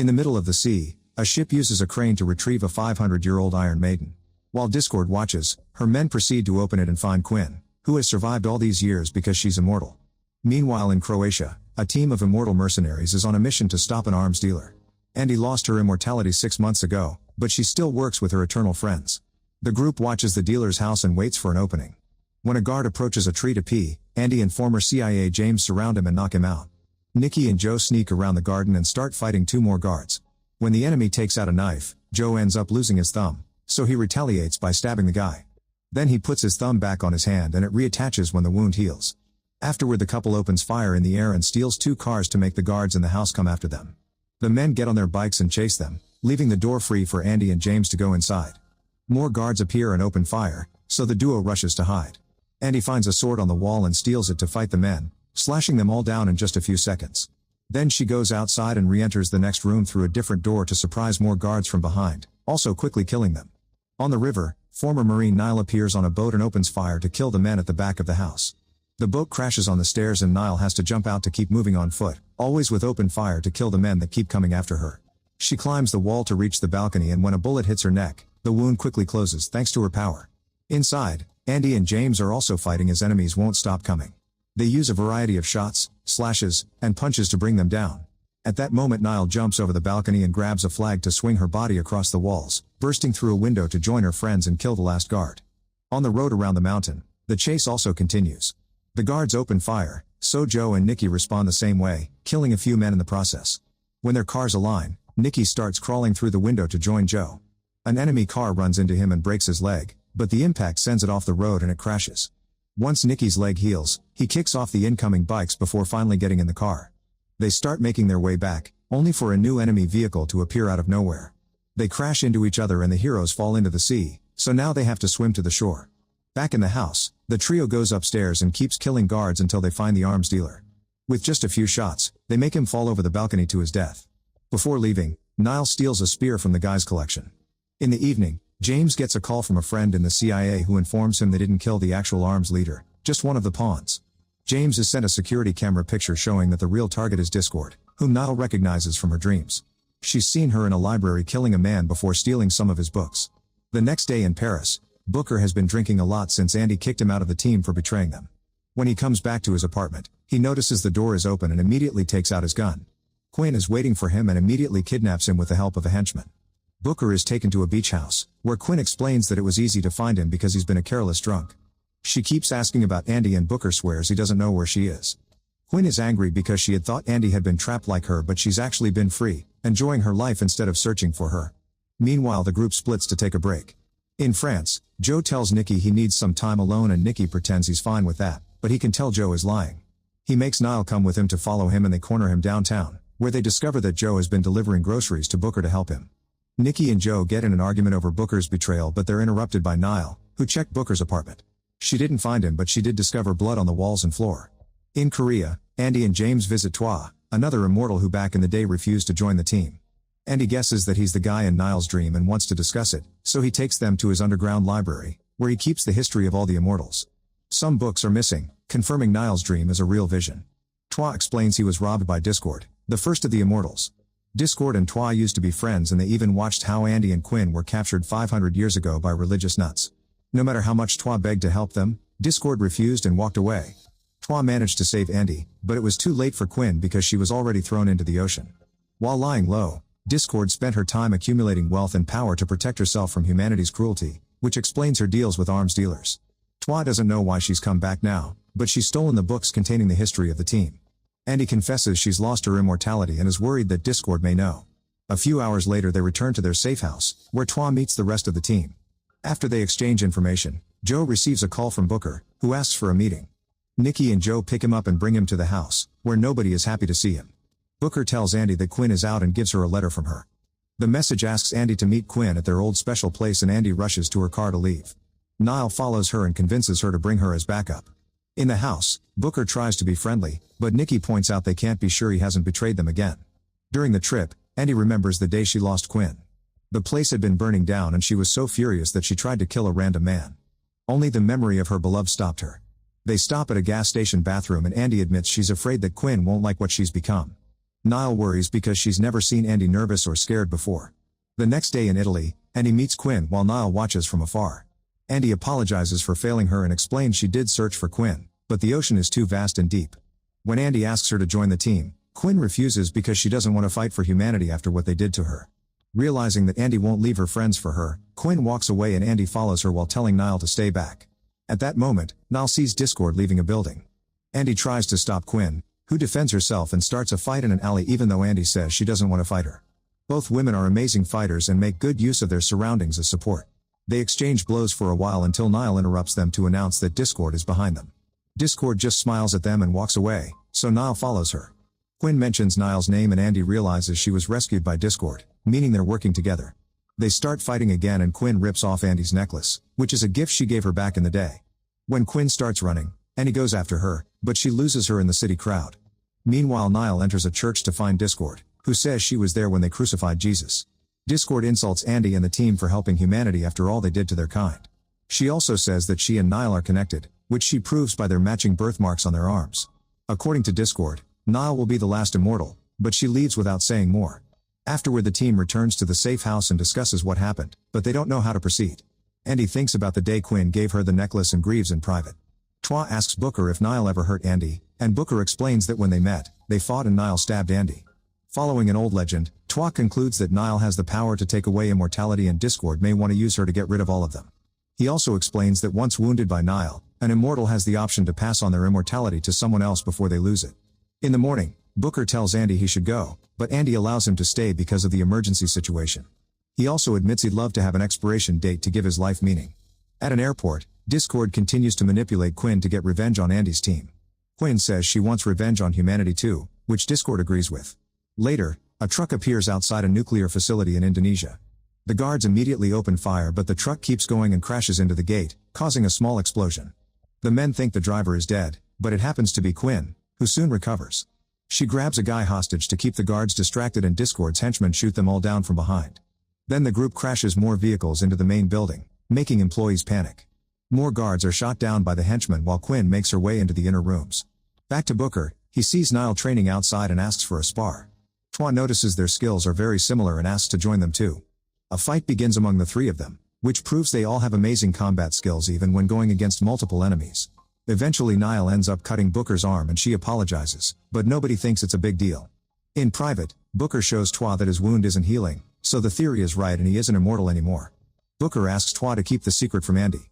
In the middle of the sea, a ship uses a crane to retrieve a 500-year-old Iron Maiden. While Discord watches, her men proceed to open it and find Quỳnh, who has survived all these years because she's immortal. Meanwhile in Croatia, a team of immortal mercenaries is on a mission to stop an arms dealer. Andy lost her immortality 6 months ago, but she still works with her eternal friends. The group watches the dealer's house and waits for an opening. When a guard approaches a tree to pee, Andy and former CIA James surround him and knock him out. Nikki and Joe sneak around the garden and start fighting 2 more guards. When the enemy takes out a knife, Joe ends up losing his thumb, so he retaliates by stabbing the guy. Then he puts his thumb back on his hand and it reattaches when the wound heals. Afterward the couple opens fire in the air and steals 2 cars to make the guards in the house come after them. The men get on their bikes and chase them, leaving the door free for Andy and James to go inside. More guards appear and open fire, so the duo rushes to hide. Andy finds a sword on the wall and steals it to fight the men, slashing them all down in just a few seconds. Then she goes outside and re-enters the next room through a different door to surprise more guards from behind, also quickly killing them. On the river, former Marine Niall appears on a boat and opens fire to kill the men at the back of the house. The boat crashes on the stairs and Niall has to jump out to keep moving on foot, always with open fire to kill the men that keep coming after her. She climbs the wall to reach the balcony and when a bullet hits her neck, the wound quickly closes thanks to her power. Inside, Andy and James are also fighting as enemies won't stop coming. They use a variety of shots, slashes, and punches to bring them down. At that moment Niall jumps over the balcony and grabs a flag to swing her body across the walls, bursting through a window to join her friends and kill the last guard. On the road around the mountain, the chase also continues. The guards open fire, so Joe and Nikki respond the same way, killing a few men in the process. When their cars align, Nikki starts crawling through the window to join Joe. An enemy car runs into him and breaks his leg, but the impact sends it off the road and it crashes. Once Nikki's leg heals, he kicks off the incoming bikes before finally getting in the car. They start making their way back, only for a new enemy vehicle to appear out of nowhere. They crash into each other and the heroes fall into the sea, so now they have to swim to the shore. Back in the house, the trio goes upstairs and keeps killing guards until they find the arms dealer. With just a few shots, they make him fall over the balcony to his death. Before leaving, Niall steals a spear from the guy's collection. In the evening, James gets a call from a friend in the CIA who informs him they didn't kill the actual arms leader, just one of the pawns. James is sent a security camera picture showing that the real target is Discord, whom Niall recognizes from her dreams. She's seen her in a library killing a man before stealing some of his books. The next day in Paris, Booker has been drinking a lot since Andy kicked him out of the team for betraying them. When he comes back to his apartment, he notices the door is open and immediately takes out his gun. Quỳnh is waiting for him and immediately kidnaps him with the help of a henchman. Booker is taken to a beach house, where Quỳnh explains that it was easy to find him because he's been a careless drunk. She keeps asking about Andy and Booker swears he doesn't know where she is. Quỳnh is angry because she had thought Andy had been trapped like her but she's actually been free, enjoying her life instead of searching for her. Meanwhile the group splits to take a break. In France, Joe tells Nikki he needs some time alone and Nikki pretends he's fine with that, but he can tell Joe is lying. He makes Niall come with him to follow him and they corner him downtown, where they discover that Joe has been delivering groceries to Booker to help him. Nikki and Joe get in an argument over Booker's betrayal but they're interrupted by Niall, who checked Booker's apartment. She didn't find him but she did discover blood on the walls and floor. In Korea, Andy and James visit Twa, another immortal who back in the day refused to join the team. Andy guesses that he's the guy in Niall's dream and wants to discuss it, so he takes them to his underground library, where he keeps the history of all the immortals. Some books are missing, confirming Niall's dream is a real vision. Twa explains he was robbed by Discord, the first of the immortals. Discord and Twa used to be friends and they even watched how Andy and Quỳnh were captured 500 years ago by religious nuts. No matter how much Twa begged to help them, Discord refused and walked away. Twa managed to save Andy, but it was too late for Quỳnh because she was already thrown into the ocean. While lying low, Discord spent her time accumulating wealth and power to protect herself from humanity's cruelty, which explains her deals with arms dealers. Twa doesn't know why she's come back now, but she's stolen the books containing the history of the team. Andy confesses she's lost her immortality and is worried that Discord may know. A few hours later they return to their safe house, where Twa meets the rest of the team. After they exchange information, Joe receives a call from Booker, who asks for a meeting. Nikki and Joe pick him up and bring him to the house, where nobody is happy to see him. Booker tells Andy that Quỳnh is out and gives her a letter from her. The message asks Andy to meet Quỳnh at their old special place and Andy rushes to her car to leave. Niall follows her and convinces her to bring her as backup. In the house, Booker tries to be friendly, but Nikki points out they can't be sure he hasn't betrayed them again. During the trip, Andy remembers the day she lost Quỳnh. The place had been burning down and she was so furious that she tried to kill a random man. Only the memory of her beloved stopped her. They stop at a gas station bathroom and Andy admits she's afraid that Quỳnh won't like what she's become. Niall worries because she's never seen Andy nervous or scared before. The next day in Italy, Andy meets Quỳnh while Niall watches from afar. Andy apologizes for failing her and explains she did search for Quỳnh, but the ocean is too vast and deep. When Andy asks her to join the team, Quỳnh refuses because she doesn't want to fight for humanity after what they did to her. Realizing that Andy won't leave her friends for her, Quỳnh walks away and Andy follows her while telling Niall to stay back. At that moment, Niall sees Discord leaving a building. Andy tries to stop Quỳnh, who defends herself and starts a fight in an alley even though Andy says she doesn't want to fight her. Both women are amazing fighters and make good use of their surroundings as support. They exchange blows for a while until Niall interrupts them to announce that Discord is behind them. Discord just smiles at them and walks away, so Niall follows her. Quỳnh mentions Niall's name and Andy realizes she was rescued by Discord, meaning they're working together. They start fighting again and Quỳnh rips off Andy's necklace, which is a gift she gave her back in the day. When Quỳnh starts running, Andy goes after her, but she loses her in the city crowd. Meanwhile, Niall enters a church to find Discord, who says she was there when they crucified Jesus. Discord insults Andy and the team for helping humanity after all they did to their kind. She also says that she and Niall are connected, which she proves by their matching birthmarks on their arms. According to Discord, Niall will be the last immortal, but she leaves without saying more. Afterward, the team returns to the safe house and discusses what happened, but they don't know how to proceed. Andy thinks about the day Quỳnh gave her the necklace and grieves in private. Twa asks Booker if Niall ever hurt Andy, and Booker explains that when they met, they fought and Niall stabbed Andy. Following an old legend, Twa concludes that Niall has the power to take away immortality and Discord may want to use her to get rid of all of them. He also explains that once wounded by Niall, an immortal has the option to pass on their immortality to someone else before they lose it. In the morning, Booker tells Andy he should go, but Andy allows him to stay because of the emergency situation. He also admits he'd love to have an expiration date to give his life meaning. At an airport, Discord continues to manipulate Quỳnh to get revenge on Andy's team. Quỳnh says she wants revenge on humanity too, which Discord agrees with. Later, a truck appears outside a nuclear facility in Indonesia. The guards immediately open fire but the truck keeps going and crashes into the gate, causing a small explosion. The men think the driver is dead, but it happens to be Quỳnh, who soon recovers. She grabs a guy hostage to keep the guards distracted and Discord's henchmen shoot them all down from behind. Then the group crashes more vehicles into the main building, making employees panic. More guards are shot down by the henchmen while Quỳnh makes her way into the inner rooms. Back to Booker, he sees Niall training outside and asks for a spar. Twa notices their skills are very similar and asks to join them too. A fight begins among the three of them, which proves they all have amazing combat skills even when going against multiple enemies. Eventually Niall ends up cutting Booker's arm and she apologizes, but nobody thinks it's a big deal. In private, Booker shows Twa that his wound isn't healing, so the theory is right and he isn't immortal anymore. Booker asks Twa to keep the secret from Andy.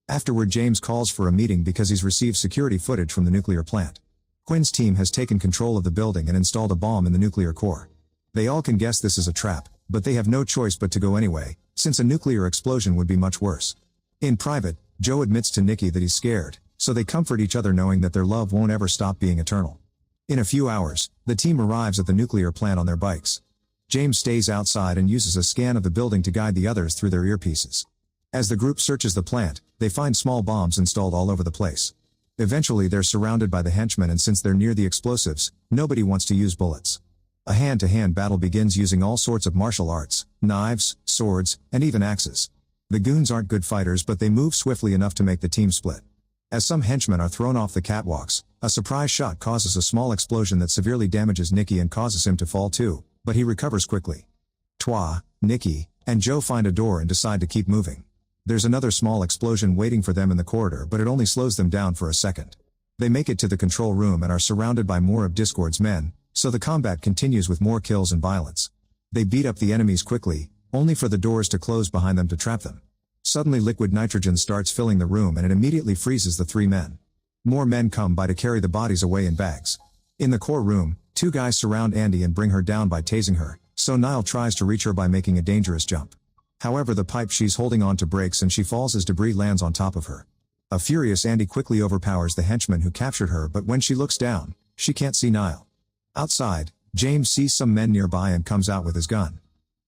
Afterward, James calls for a meeting because he's received security footage from the nuclear plant. Quỳnh's team has taken control of the building and installed a bomb in the nuclear core. They all can guess this is a trap, but they have no choice but to go anyway, since a nuclear explosion would be much worse. In private, Joe admits to Nikki that he's scared, so they comfort each other knowing that their love won't ever stop being eternal. In a few hours, the team arrives at the nuclear plant on their bikes. James stays outside and uses a scan of the building to guide the others through their earpieces. As the group searches the plant, they find small bombs installed all over the place. Eventually they're surrounded by the henchmen and since they're near the explosives, nobody wants to use bullets. A hand-to-hand battle begins using all sorts of martial arts, knives, swords, and even axes. The goons aren't good fighters but they move swiftly enough to make the team split. As some henchmen are thrown off the catwalks, a surprise shot causes a small explosion that severely damages Nikki and causes him to fall too, but he recovers quickly. Twa, Nikki, and Joe find a door and decide to keep moving. There's another small explosion waiting for them in the corridor but it only slows them down for a second. They make it to the control room and are surrounded by more of Discord's men, so the combat continues with more kills and violence. They beat up the enemies quickly, only for the doors to close behind them to trap them. Suddenly liquid nitrogen starts filling the room and it immediately freezes the three men. More men come by to carry the bodies away in bags. In the core room, two guys surround Andy and bring her down by tasing her, so Niall tries to reach her by making a dangerous jump. However, the pipe she's holding on to breaks and she falls as debris lands on top of her. A furious Andy quickly overpowers the henchman who captured her but when she looks down, she can't see Niall. Outside, James sees some men nearby and comes out with his gun.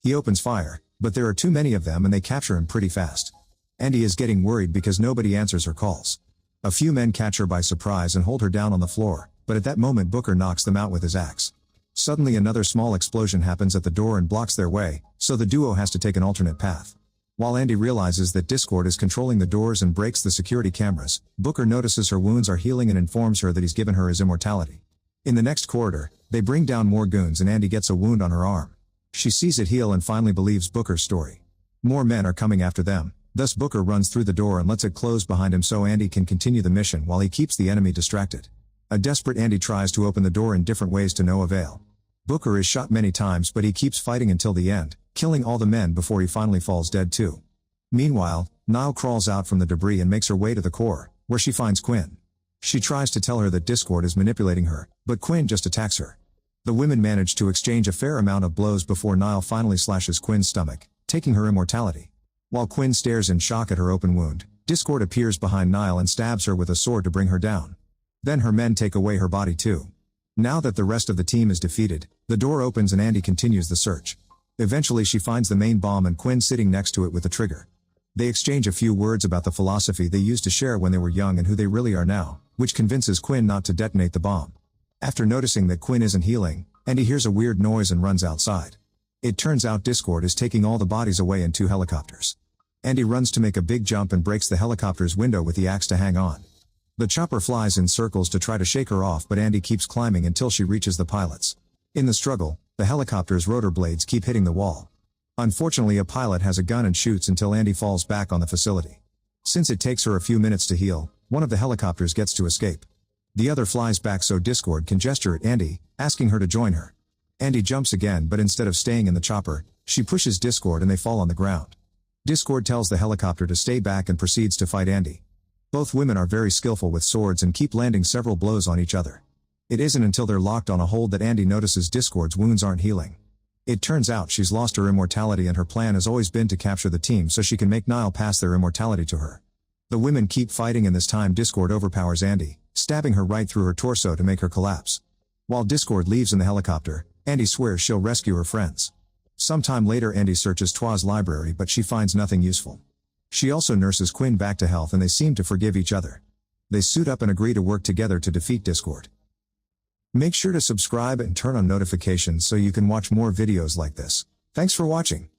He opens fire, but there are too many of them and they capture him pretty fast. Andy is getting worried because nobody answers her calls. A few men catch her by surprise and hold her down on the floor, but at that moment Booker knocks them out with his axe. Suddenly another small explosion happens at the door and blocks their way, so the duo has to take an alternate path. While Andy realizes that Discord is controlling the doors and breaks the security cameras, Booker notices her wounds are healing and informs her that he's given her his immortality. In the next corridor, they bring down more goons and Andy gets a wound on her arm. She sees it heal and finally believes Booker's story. More men are coming after them, thus Booker runs through the door and lets it close behind him so Andy can continue the mission while he keeps the enemy distracted. A desperate Andy tries to open the door in different ways to no avail. Booker is shot many times but he keeps fighting until the end, killing all the men before he finally falls dead too. Meanwhile, Niall crawls out from the debris and makes her way to the core, where she finds Quỳnh. She tries to tell her that Discord is manipulating her, but Quỳnh just attacks her. The women manage to exchange a fair amount of blows before Niall finally slashes Quỳnh's stomach, taking her immortality. While Quỳnh stares in shock at her open wound, Discord appears behind Niall and stabs her with a sword to bring her down. Then her men take away her body too. Now that the rest of the team is defeated, the door opens and Andy continues the search. Eventually she finds the main bomb and Quỳnh sitting next to it with the trigger. They exchange a few words about the philosophy they used to share when they were young and who they really are now, which convinces Quỳnh not to detonate the bomb. After noticing that Quỳnh isn't healing, Andy hears a weird noise and runs outside. It turns out Discord is taking all the bodies away in 2 helicopters. Andy runs to make a big jump and breaks the helicopter's window with the axe to hang on. The chopper flies in circles to try to shake her off but Andy keeps climbing until she reaches the pilots. In the struggle, the helicopter's rotor blades keep hitting the wall. Unfortunately a pilot has a gun and shoots until Andy falls back on the facility. Since it takes her a few minutes to heal, one of the helicopters gets to escape. The other flies back so Discord can gesture at Andy, asking her to join her. Andy jumps again but instead of staying in the chopper, she pushes Discord and they fall on the ground. Discord tells the helicopter to stay back and proceeds to fight Andy. Both women are very skillful with swords and keep landing several blows on each other. It isn't until they're locked on a hold that Andy notices Discord's wounds aren't healing. It turns out she's lost her immortality and her plan has always been to capture the team so she can make Niall pass their immortality to her. The women keep fighting and this time Discord overpowers Andy, stabbing her right through her torso to make her collapse. While Discord leaves in the helicopter, Andy swears she'll rescue her friends. Sometime later Andy searches Twa's library but she finds nothing useful. She also nurses Quỳnh back to health and they seem to forgive each other. They suit up and agree to work together to defeat Discord. Make sure to subscribe and turn on notifications so you can watch more videos like this. Thanks for watching.